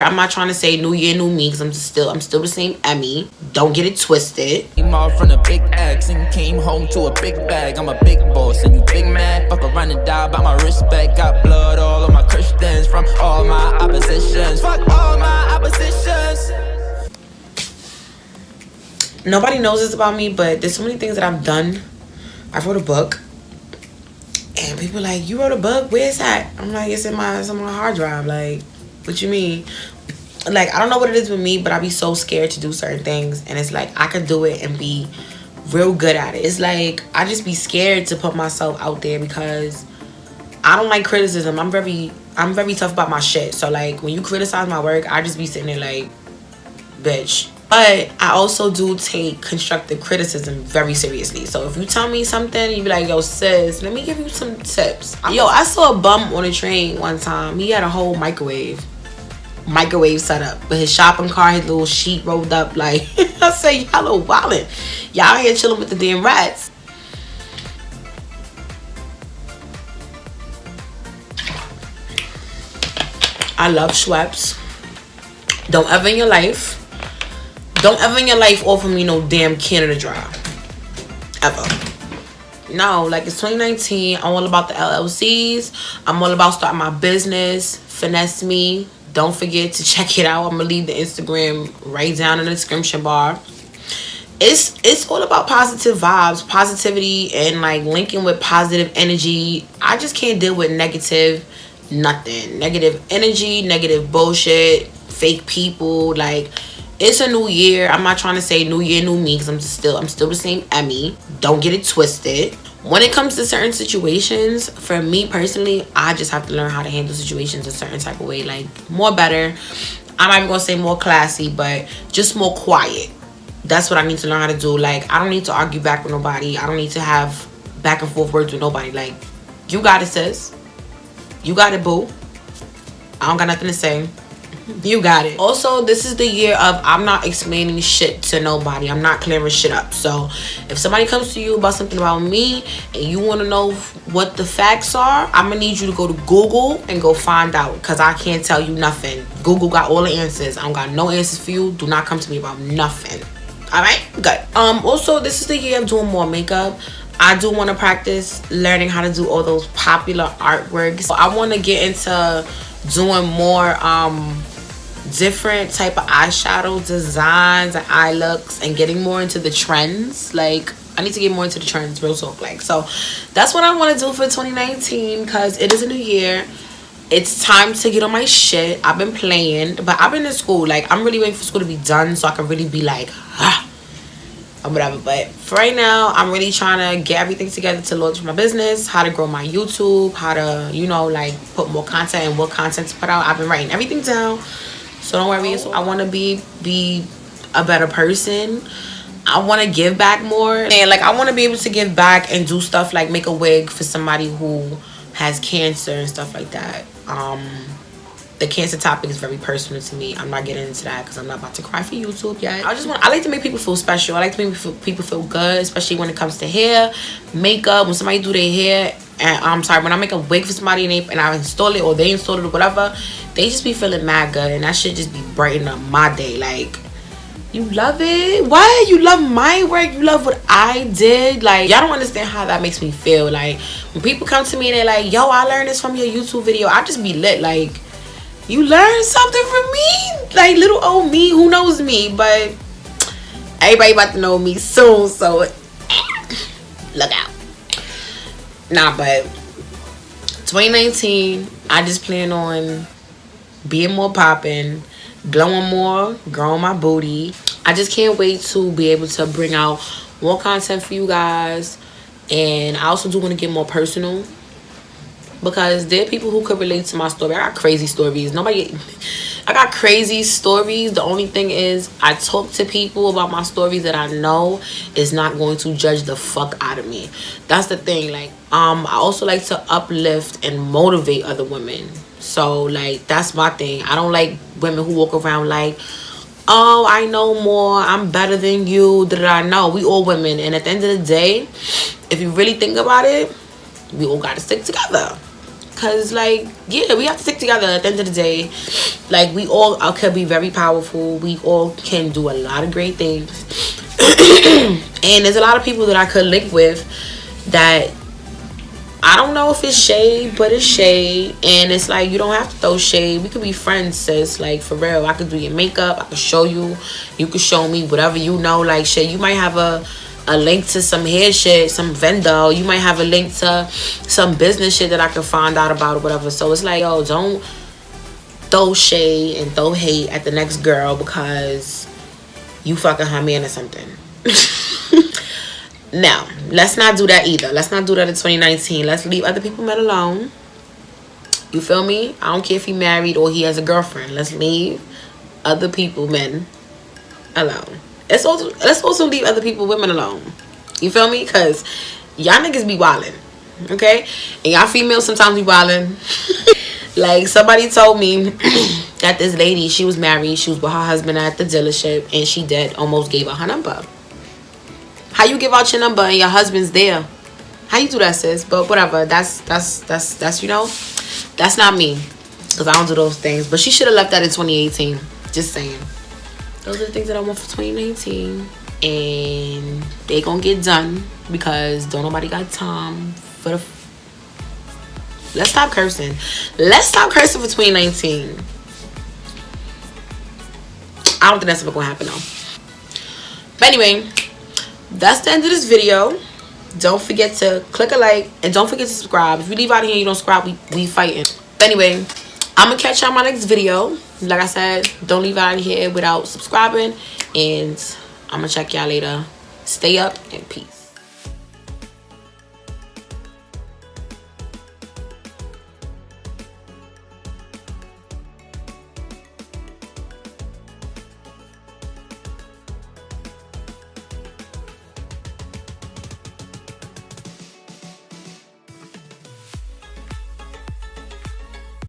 I'm not trying to say new year, new me, because I'm still the same Emmy. Don't get it twisted. Came out from a big X and came home to a big bag. I'm a big boss and you big man. Fuck around and die by my respect. Got blood all on my Christians from all my oppositions. Fuck all my oppositions. Nobody knows this about me, but there's so many things that I've done. I wrote a book, and people are like, you wrote a book? Where's that? I'm like, it's on my hard drive. Like, what you mean? Like, I don't know what it is with me, but I be so scared to do certain things, and it's like I could do it and be real good at it. It's like I just be scared to put myself out there because I don't like criticism. I'm very tough about my shit. So like when you criticize my work, I just be sitting there like, bitch. But I also do take constructive criticism very seriously. So if you tell me something, you be like, yo, sis, let me give you some tips. Yo, I saw a bum on a train one time. He had a whole microwave set up with his shopping cart, his little sheet rolled up. Like, I say, y'all little wildin'. Y'all here chilling with the damn rats. I love Schweppes. Don't ever in your life offer me no damn Canada Dry. Ever. No, like it's 2019. I'm all about the LLCs. I'm all about starting my business. Finesse me. Don't forget to check it out. I'm gonna leave the Instagram right down in the description bar. It's all about positive vibes, positivity, and like linking with positive energy. I just can't deal with negative energy, negative bullshit, fake people. Like, it's a new year. I'm not trying to say new year, new me, because I'm still the same Emmy. Don't get it twisted. When it comes to certain situations, for me personally, I just have to learn how to handle situations a certain type of way. Like, more better. I'm not even going to say more classy, but just more quiet. That's what I need to learn how to do. Like, I don't need to argue back with nobody. I don't need to have back and forth words with nobody. Like, you got it, sis. You got it, boo. I don't got nothing to say. You got it. Also, this is the year of I'm not explaining shit to nobody. I'm not clearing shit up. So if somebody comes to you about something about me and you want to know what the facts are, I'm gonna need you to go to Google and go find out, because I can't tell you nothing. Google got all the answers. I don't got no answers for you. Do not come to me about nothing. All right, good. Also, this is the year of doing more makeup. I do want to practice learning how to do all those popular artworks. So I want to get into doing more different type of eyeshadow designs and eye looks, and getting more into the trends. Like, I need to get more into the trends, real talk. Like, so that's what I want to do for 2019, because it is a new year. It's time to get on my shit. I've been playing, but I've been in school. Like, I'm really waiting for school to be done so I can really be like, or whatever. But for right now, I'm really trying to get everything together to launch my business, how to grow my YouTube, how to, you know, like put more content and what content to put out. I've been writing everything down, so don't worry. I want to be a better person. I want to give back more, and like I want to be able to give back and do stuff like make a wig for somebody who has cancer and stuff like that. The cancer topic is very personal to me. I'm not getting into that because I'm not about to cry for YouTube yet. I like to make people feel special. I like to make people feel good, especially when it comes to hair, makeup. When somebody do their hair, and when I make a wig for somebody and I install it, or they install it, or whatever, they just be feeling mad good, and that shit just be brightening up my day. Like, you love it? Why? You love my work? You love what I did? Like, y'all don't understand how that makes me feel. Like, when people come to me and they're like, yo, I learned this from your YouTube video, I just be lit. Like, you learned something from me? Like, little old me who knows me, but everybody about to know me soon, so look out. Nah, but 2019, I just plan on being more popping, glowing more, growing my booty. I just can't wait to be able to bring out more content for you guys. And I also do want to get more personal, because there are people who could relate to my story. I got crazy stories. I got crazy stories. The only thing is, I talk to people about my stories that I know is not going to judge the fuck out of me. That's the thing. Like, I also like to uplift and motivate other women. So, like, that's my thing. I don't like women who walk around like, oh, I know more, I'm better than you. No, we all women. And at the end of the day, if you really think about it, we all got to stick together. Cause like, yeah, we have to stick together at the end of the day. Like, we all could be very powerful. We all can do a lot of great things. And there's a lot of people that I could link with that I don't know if it's shade, but it's shade. And it's like, you don't have to throw shade. We could be friends, sis. Like, for real. I could do your makeup. I could show you. You could show me whatever you know. Like, shit, you might have a link to some hair shit, some vendor. You might have a link to some business shit that I can find out about or whatever. So it's like, yo, don't throw shade and throw hate at the next girl because you fucking her man or something. Now, let's not do that either. Let's not do that in 2019. Let's leave other people men alone. You feel me? I don't care if he married or he has a girlfriend. Let's leave other people men alone. Let's also leave other people women alone. You feel me? Because y'all niggas be wildin'. Okay? And y'all females sometimes be wildin'. Like, somebody told me that this lady, she was married. She was with her husband at the dealership. And she almost gave her number. How you give out your number and your husband's there? How you do that, sis? But whatever. That's you know, that's not me. Because I don't do those things. But she should have left that in 2018. Just saying. Those are the things that I want for 2019. And they gonna get done. Because don't nobody got time for the... Let's stop cursing. Let's stop cursing for 2019. I don't think that's ever gonna happen though. But anyway, that's the end of this video. Don't forget to click a like and don't forget to subscribe. If you leave out here and you don't subscribe, we fighting. But anyway, I'm gonna catch y'all in my next video. Like I said, don't leave out of here without subscribing, and I'm gonna check y'all later. Stay up and peace.